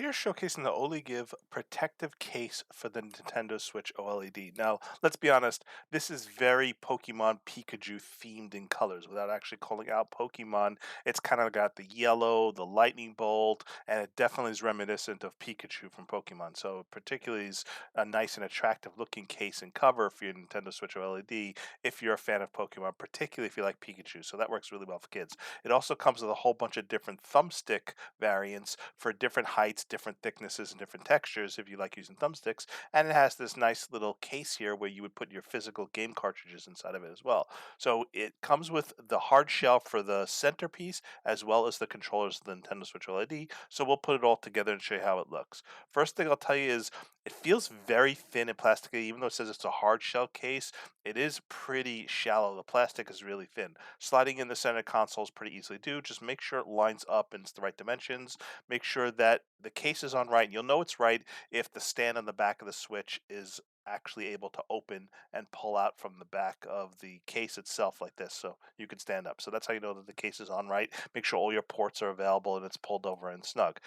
Here's showcasing the OLYGIVE Protective Case for the Nintendo Switch OLED. Now, let's be honest, this is very Pokemon Pikachu themed in colors without actually calling out Pokemon. It's kind of got the yellow, the lightning bolt, and it definitely is reminiscent of Pikachu from Pokemon. So, particularly is a nice and attractive looking case and cover for your Nintendo Switch OLED if you're a fan of Pokemon, particularly if you like Pikachu. So, that works really well for kids. It also comes with a whole bunch of different thumbstick variants for different heights, different thicknesses, and different textures if you like using thumbsticks. And it has this nice little case here where you would put your physical game cartridges inside of it as well. So it comes with the hard shell for the centerpiece as well as the controllers of the Nintendo Switch OLED. So we'll put it all together and show you how it looks. First thing I'll tell you is it feels very thin and plasticky, even though it says it's a hard shell case. It is pretty shallow. The plastic is really thin. Sliding in the center console is pretty easily do. Just make sure it lines up and it's the right dimensions. Make sure that the case is on right. And you'll know it's right if the stand on the back of the Switch is actually able to open and pull out from the back of the case itself like this so you can stand up. So that's how you know that the case is on right. Make sure all your ports are available and it's pulled over and snug.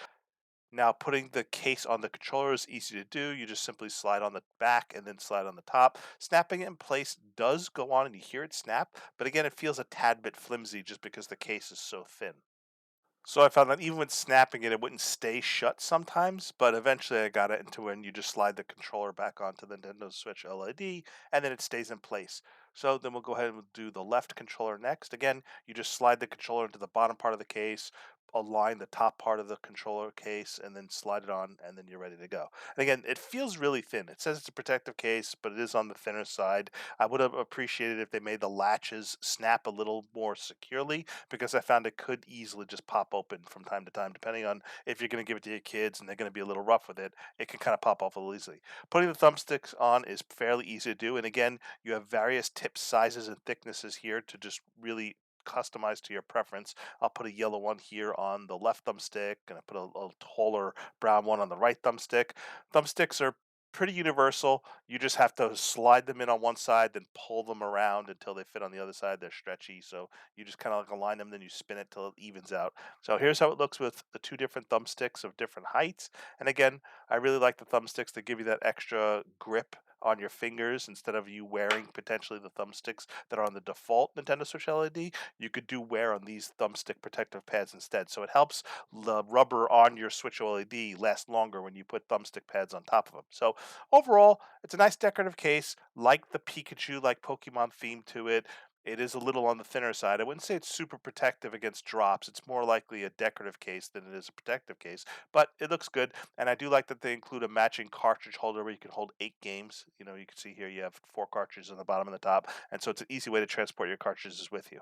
Now, putting the case on the controller is easy to do. You just simply slide on the back and then slide on the top. Snapping it in place does go on and you hear it snap, but again, it feels a tad bit flimsy just because the case is so thin. So I found that even when snapping it, it wouldn't stay shut sometimes, but eventually I got it into when you just slide the controller back onto the Nintendo Switch LED and then it stays in place. So then we'll go ahead and we'll do the left controller next. Again, you just slide the controller into the bottom part of the case, align the top part of the controller case, and then slide it on, and then you're ready to go. And again, it feels really thin. It says it's a protective case, but it is on the thinner side. I would have appreciated if they made the latches snap a little more securely because I found it could easily just pop open from time to time, depending on if you're going to give it to your kids and they're going to be a little rough with it. It can kind of pop off a little easily. Putting the thumbsticks on is fairly easy to do, and again, you have various tip sizes and thicknesses here to just really customize to your preference. I'll put a yellow one here on the left thumbstick, and I put a taller brown one on the right thumbstick. Thumbsticks are pretty universal. You just have to slide them in on one side, then pull them around until they fit on the other side. They're stretchy, so you just kind of like align them, then you spin it till it evens out. So here's how it looks with the two different thumbsticks of different heights. And again, I really like the thumbsticks that give you that extra grip on your fingers instead of you wearing potentially the thumbsticks that are on the default Nintendo Switch LED. You could do wear on these thumbstick protective pads instead. So it helps the rubber on your Switch OLED last longer when you put thumbstick pads on top of them. So overall, it's a nice decorative case, like the Pikachu, like Pokemon theme to it. It is a little on the thinner side. I wouldn't say it's super protective against drops. It's more likely a decorative case than it is a protective case, but it looks good. And I do like that they include a matching cartridge holder where you can hold 8 games. You know, you can see here you have 4 cartridges on the bottom and the top. And so it's an easy way to transport your cartridges with you.